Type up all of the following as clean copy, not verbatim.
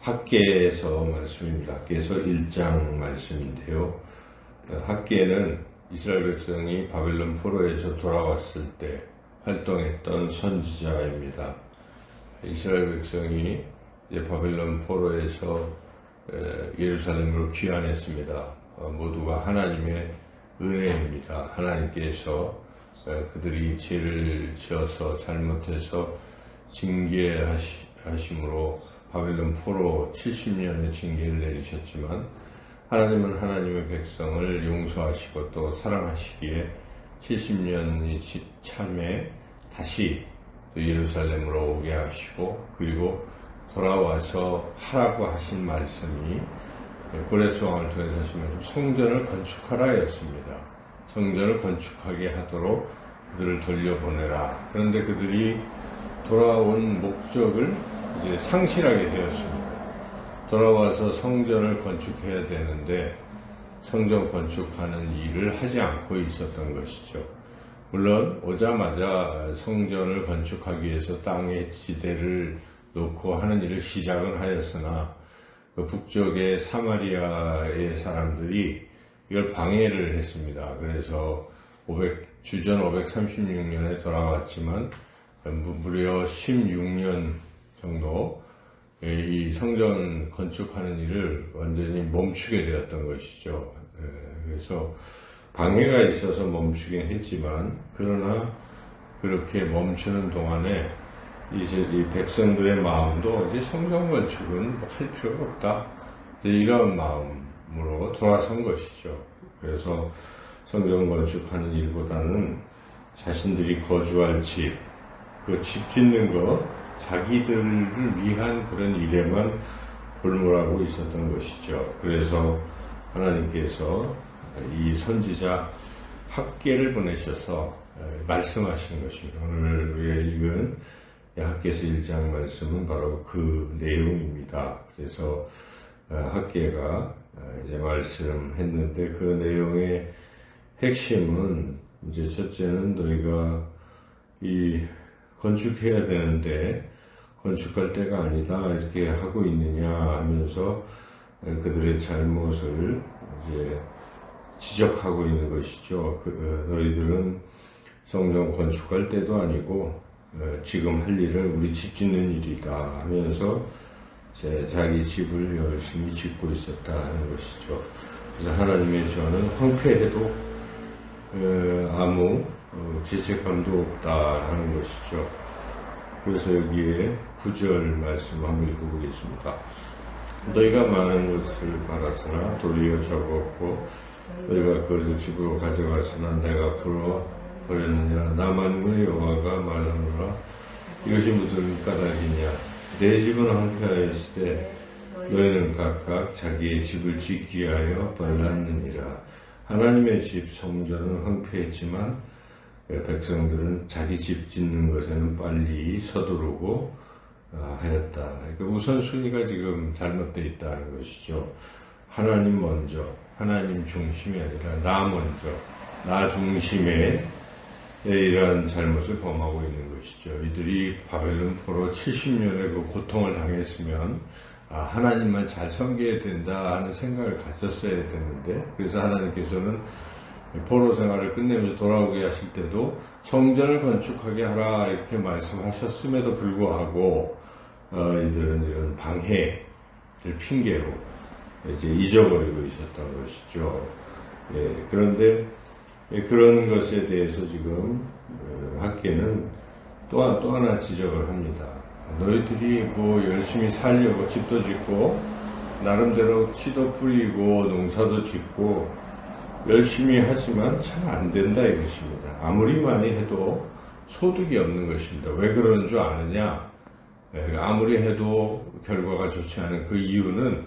학개에서 말씀입니다. 학개에서 1장 말씀인데요. 학개는 이스라엘 백성이 바벨론 포로에서 돌아왔을 때 활동했던 선지자입니다. 이스라엘 백성이 이제 바벨론 포로에서 예루살렘으로 귀환했습니다. 모두가 하나님의 은혜입니다. 하나님께서 그들이 죄를 지어서 잘못해서 징계하심으로 바벨론 포로 70년의 징계를 내리셨지만 하나님은 하나님의 백성을 용서하시고 또 사랑하시기에 70년이 참에 다시 또 예루살렘으로 오게 하시고 그리고 돌아와서 하라고 하신 말씀이 고레스왕을 통해서 하시면서 성전을 건축하라 였습니다. 성전을 건축하게 하도록 그들을 돌려보내라. 그런데 그들이 돌아온 목적을 이제 상실하게 되었습니다. 돌아와서 성전을 건축해야 되는데 성전 건축하는 일을 하지 않고 있었던 것이죠. 물론 오자마자 성전을 건축하기 위해서 땅의 지대를 놓고 하는 일을 시작은 하였으나 그 북쪽의 사마리아의 사람들이 이걸 방해를 했습니다. 그래서 주전 536년에 돌아왔지만 무려 16년 정도 이 성전 건축하는 일을 완전히 멈추게 되었던 것이죠. 그래서 방해가 있어서 멈추긴 했지만 그러나 그렇게 멈추는 동안에 이제 이 백성들의 마음도 이제 성전 건축은 할 필요가 없다. 이런 마음으로 돌아선 것이죠. 그래서 성전 건축하는 일보다는 자신들이 거주할 집, 그 집 짓는 거, 자기들을 위한 그런 일에만 골몰하고 있었던 것이죠. 그래서 하나님께서 이 선지자 학개를 보내셔서 말씀하신 것입니다. 오늘 우리가 읽은 학개서 1장 말씀은 바로 그 내용입니다. 그래서 학개가 이제 말씀했는데 그 내용의 핵심은 이제 첫째는 너희가 이 건축해야 되는데 건축할 때가 아니다 이렇게 하고 있느냐 하면서 그들의 잘못을 이제 지적하고 있는 것이죠. 너희들은 성전 건축할 때도 아니고 지금 할 일은 우리 집 짓는 일이다 하면서 자기 집을 열심히 짓고 있었다 하는 것이죠. 그래서 하나님의 저는 황폐해도 아무 죄책감도 없다 하는 것이죠. 그래서 여기에 9절 말씀 한번 읽어보겠습니다. 너희가 많은 것을 받았으나 도리어 적었고 너희가 그것을 집으로 가져갔으나 내가 풀어버렸느냐. 나 만군의 여호와가 말하노라. 이것이 무슨 까닭이냐. 내 집은 황폐하였으되 너희는 각각 자기의 집을 짓기 위하여 벌랐느니라. 하나님의 집 성전은 황폐했지만 백성들은 자기 집 짓는 것에는 빨리 서두르고 하였다. 그러니까 우선순위가 지금 잘못되어 있다는 것이죠. 하나님 먼저, 하나님 중심이 아니라 나 먼저, 나 중심의 이러한 잘못을 범하고 있는 것이죠. 이들이 바벨론 포로 70년의 그 고통을 당했으면 하나님만 잘 섬겨야 된다 하는 생각을 가졌어야 되는데 그래서 하나님께서는 포로 생활을 끝내면서 돌아오게 하실 때도 성전을 건축하게 하라 이렇게 말씀하셨음에도 불구하고 이들은 이런 방해를 핑계로 이제 잊어버리고 있었던 것이죠. 그런데 그런 것에 대해서 지금 학개는 또 하나 지적을 합니다. 너희들이 뭐 열심히 살려고 집도 짓고 나름대로 씨도 뿌리고 농사도 짓고 열심히 하지만 참 안 된다 이것입니다. 아무리 많이 해도 소득이 없는 것입니다. 왜 그러는 줄 아느냐? 아무리 해도 결과가 좋지 않은 그 이유는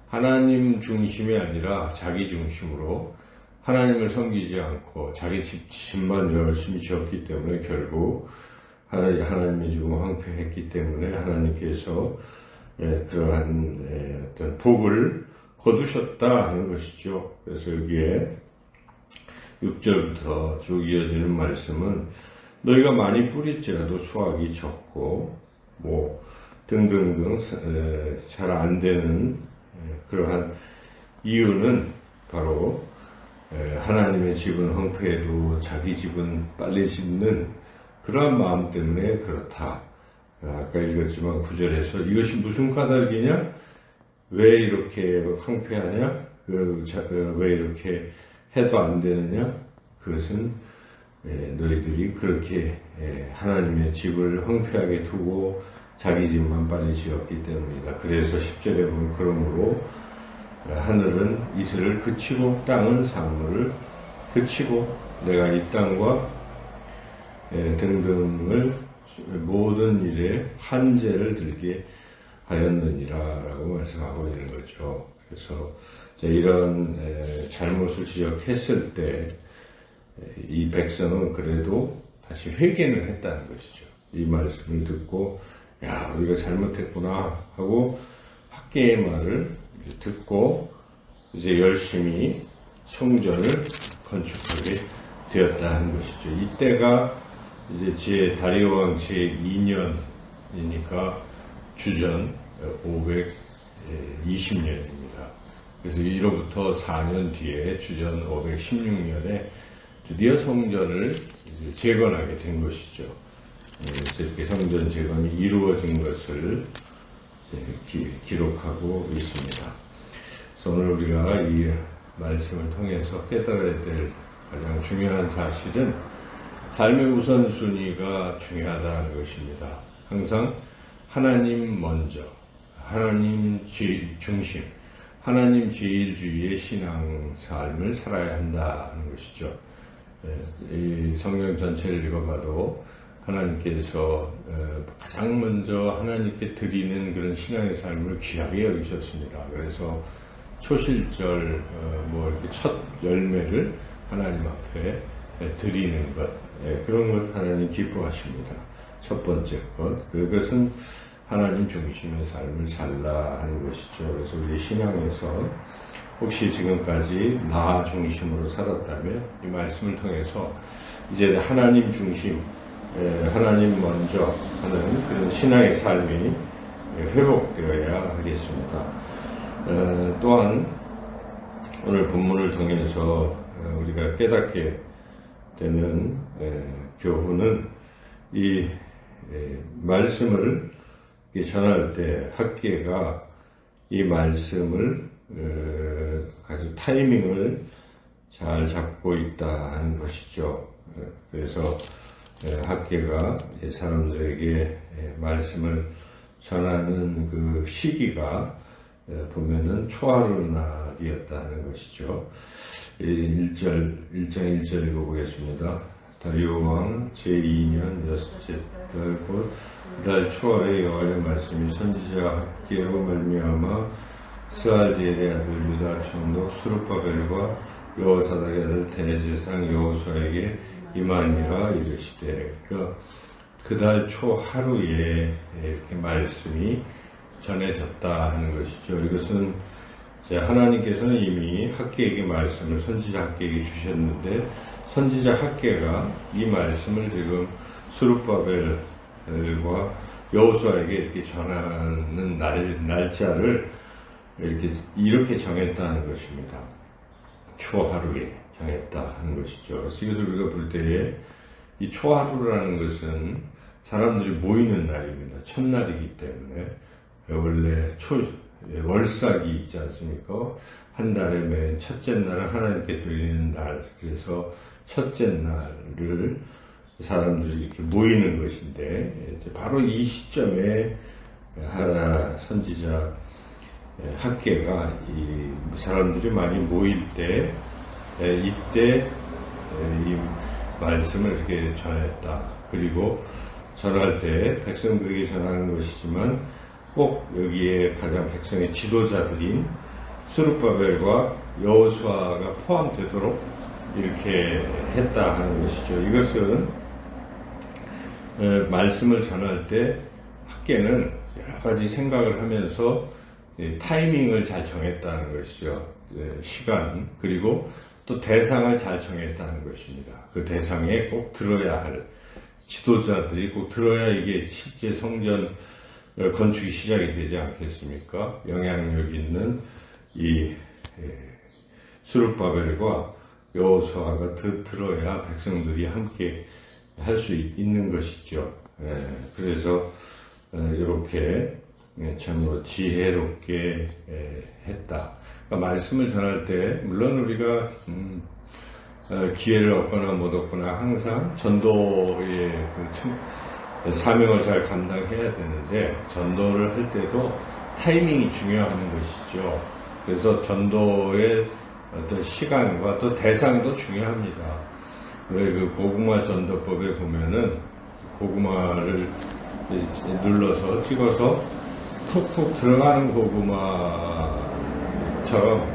하나님 중심이 아니라 자기 중심으로 하나님을 섬기지 않고 자기 집만 열심히 지었기 때문에 결국 하나님이 지금 황폐했기 때문에 하나님께서 그러한 어떤 복을 거두셨다 하는 것이죠. 그래서 여기에 6절부터 쭉 이어지는 말씀은 너희가 많이 뿌릴지라도 수확이 적고 등등등 잘 안 되는 그러한 이유는 바로 하나님의 집은 헝패해도 자기 집은 빨리 짓는 그러한 마음 때문에 그렇다. 아까 읽었지만 9절에서 이것이 무슨 까닭이냐? 왜 이렇게 황폐하냐? 왜 이렇게 해도 안 되느냐? 그것은 너희들이 그렇게 하나님의 집을 황폐하게 두고 자기 집만 빨리 지었기 때문이다. 그래서 10절에 보면 그러므로 하늘은 이슬을 그치고 땅은 산물을 그치고 내가 이 땅과 등등을 모든 일에 한제를 들게 하였느니라 라고 말씀하고 있는 거죠. 그래서 이런 잘못을 지적했을 때 이 백성은 그래도 다시 회개를 했다는 것이죠. 이 말씀을 듣고 야 우리가 잘못했구나 하고 학계의 말을 듣고 이제 열심히 성전을 건축하게 되었다는 것이죠. 이때가 이제 다리오 왕 제2년이니까 주전 520년입니다. 그래서 이로부터 4년 뒤에 주전 516년에 드디어 성전을 이제 재건하게 된 것이죠. 그래서 이렇게 성전 재건이 이루어진 것을 기록하고 있습니다. 그래서 오늘 우리가 이 말씀을 통해서 깨달아야 될 가장 중요한 사실은 삶의 우선순위가 중요하다는 것입니다. 항상 하나님 먼저, 하나님 중심, 하나님 제일주의의 신앙 삶을 살아야 한다는 것이죠. 이 성경 전체를 읽어봐도 하나님께서 가장 먼저 하나님께 드리는 그런 신앙의 삶을 귀하게 여기셨습니다. 그래서 초실절 이렇게 첫 열매를 하나님 앞에 드리는 것, 그런 것 하나님 기뻐하십니다. 첫 번째 것, 그것은 하나님 중심의 삶을 살라 하는 것이죠. 그래서 우리 신앙에서 혹시 지금까지 나 중심으로 살았다면 이 말씀을 통해서 이제 하나님 중심, 하나님 먼저 하는 그런 신앙의 삶이 회복되어야 하겠습니다. 또한 오늘 본문을 통해서 우리가 깨닫게 되는 교훈은 이 말씀을 전할 때 학계가 이 말씀을 아주 타이밍을 잘 잡고 있다 하는 것이죠. 그래서 학계가 사람들에게 말씀을 전하는 그 시기가 보면은 초하루날이었다는 것이죠. 1장 1절 읽어보겠습니다. 다리오 왕 제2년 여섯째 달 곧 그달 초하루에 여호와의 말씀이 선지자 학계로 말미암아 스알디엘의 아들 유다 총독 스룹바벨과 여호사닥의 아들 대제사장 여호수아에게 임하니라 이르시되, 그러니까 그달 초 하루에 이렇게 말씀이 전해졌다 하는 것이죠. 이것은 하나님께서는 이미 학계에게 말씀을 선지자 학계에게 주셨는데 선지자 학계가 이 말씀을 지금 스룹바벨과 여호수아에게 이렇게 전하는 날짜를 이렇게 정했다는 것입니다. 초하루에 정했다 하는 것이죠. 그래서 이것을 우리가 볼 때에 이 초하루라는 것은 사람들이 모이는 날입니다. 첫날이기 때문에 원래 월삭이 있지 않습니까? 한 달의 맨 첫째 날은 하나님께 드리는 날. 그래서 첫째 날을 사람들이 이렇게 모이는 것인데 바로 이 시점에 선지자 학계가 이 사람들이 많이 모일 때 이때 이 말씀을 이렇게 전했다. 그리고 전할 때 백성들에게 전하는 것이지만 꼭 여기에 가장 백성의 지도자들인 스룹바벨과 여호수아가 포함되도록 이렇게 했다 하는 것이죠. 이것은 말씀을 전할 때 학계는 여러 가지 생각을 하면서 타이밍을 잘 정했다는 것이죠. 시간 그리고 또 대상을 잘 정했다는 것입니다. 그 대상에 꼭 들어야 할 지도자들이 꼭 들어야 이게 실제 성전을 건축이 시작이 되지 않겠습니까? 영향력 있는 이 스룹바벨과 여호수아가 들어야 백성들이 함께 할 수 있는 것이죠. 그래서 이렇게 참으로 지혜롭게 했다. 그러니까 말씀을 전할 때 물론 우리가 기회를 얻거나 못 얻거나 항상 전도의 그 사명을 잘 감당해야 되는데 전도를 할 때도 타이밍이 중요한 것이죠. 그래서 전도의 어떤 시간과 또 대상도 중요합니다. 왜 그 고구마 전도법에 보면은 고구마를 눌러서 찍어서 톡톡 들어가는 고구마처럼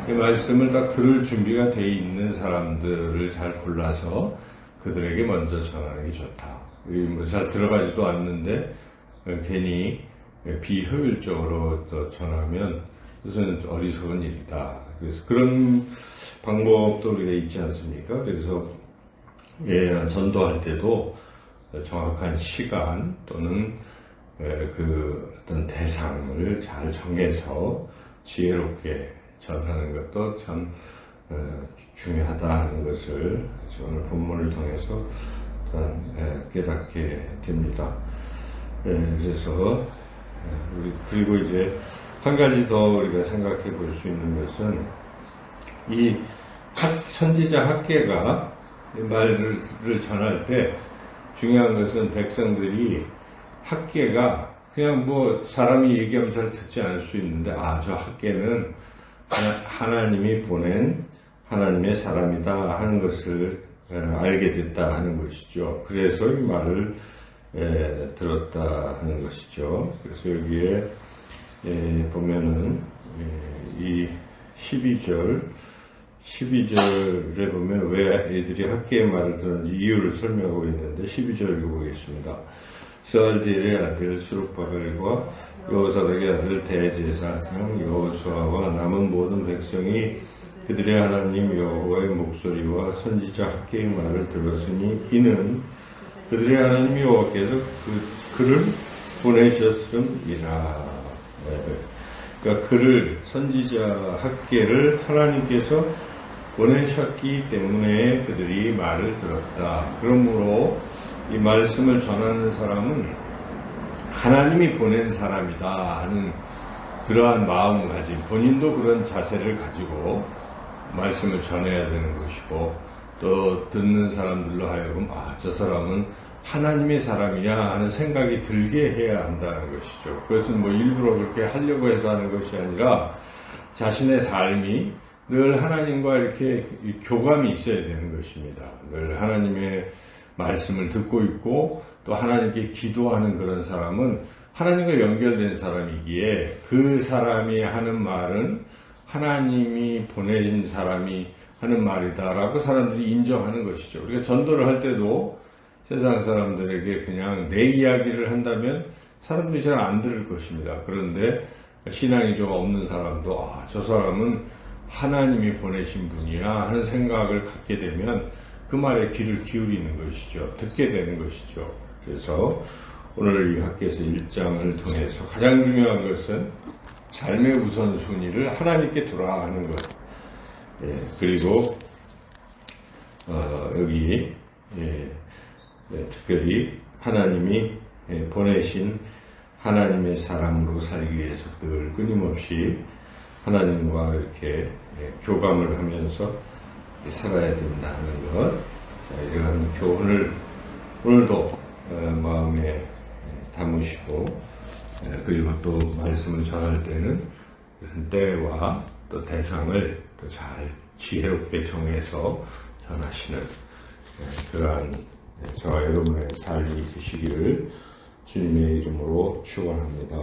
이 말씀을 딱 들을 준비가 돼 있는 사람들을 잘 골라서 그들에게 먼저 전하는 게 좋다. 뭐 잘 들어가지도 않는데 괜히 비효율적으로 또 전하면 그것은 어리석은 일이다. 그래서 그런 방법도 우리가 있지 않습니까? 그래서 전도할 때도 정확한 시간 또는 그 어떤 대상을 잘 정해서 지혜롭게 전하는 것도 참 중요하다는 것을 오늘 본문을 통해서 깨닫게 됩니다. 그래서 그리고 이제 한 가지 더 우리가 생각해 볼 수 있는 것은 이 선지자 학계가 말을 전할 때 중요한 것은 백성들이 학계가 그냥 뭐 사람이 얘기하면 잘 듣지 않을 수 있는데 저 학계는 하나님이 보낸 하나님의 사람이다 하는 것을 알게 됐다 하는 것이죠. 그래서 이 말을 들었다 하는 것이죠. 그래서 여기에 보면은 이 12절에 보면 왜 애들이 학계의 말을 들었는지 이유를 설명하고 있는데 12절 읽어보겠습니다. 스알디엘의 아들 스룹바벨과 여호사닥의 아들 대제사장 여호수아와 남은 모든 백성이 그들의 하나님 여호와의 목소리와 선지자 학계의 말을 들었으니 이는 그들의 하나님 여호와께서 그를 보내셨음이라. 그러니까 그를 선지자 학계를 하나님께서 보내셨기 때문에 그들이 말을 들었다. 그러므로 이 말씀을 전하는 사람은 하나님이 보낸 사람이다 하는 그러한 마음가짐, 본인도 그런 자세를 가지고 말씀을 전해야 되는 것이고 또 듣는 사람들로 하여금 저 사람은 하나님의 사람이야 하는 생각이 들게 해야 한다는 것이죠. 그것은 뭐 일부러 그렇게 하려고 해서 하는 것이 아니라 자신의 삶이 늘 하나님과 이렇게 교감이 있어야 되는 것입니다. 늘 하나님의 말씀을 듣고 있고 또 하나님께 기도하는 그런 사람은 하나님과 연결된 사람이기에 그 사람이 하는 말은 하나님이 보내신 사람이 하는 말이다라고 사람들이 인정하는 것이죠. 우리가 전도를 할 때도 세상 사람들에게 그냥 내 이야기를 한다면 사람들이 잘 안 들을 것입니다. 그런데 신앙이 좀 없는 사람도 저 사람은 하나님이 보내신 분이야 하는 생각을 갖게 되면 그 말에 귀를 기울이는 것이죠. 듣게 되는 것이죠. 그래서 오늘 이 학교에서 1장을 통해서 가장 중요한 것은 삶의 우선순위를 하나님께 두라 하는 것. 그리고 여기 특별히 하나님이 보내신 하나님의 사람으로 살기 위해서 늘 끊임없이 하나님과 이렇게 교감을 하면서 살아야 된다는 것. 이런 교훈을 오늘도 마음에 담으시고 그리고 또 말씀을 전할 때는 때와 또 대상을 또 잘 지혜롭게 정해서 전하시는 그러한 저와 여러분의 삶이 되시기를 주님의 이름으로 축원합니다.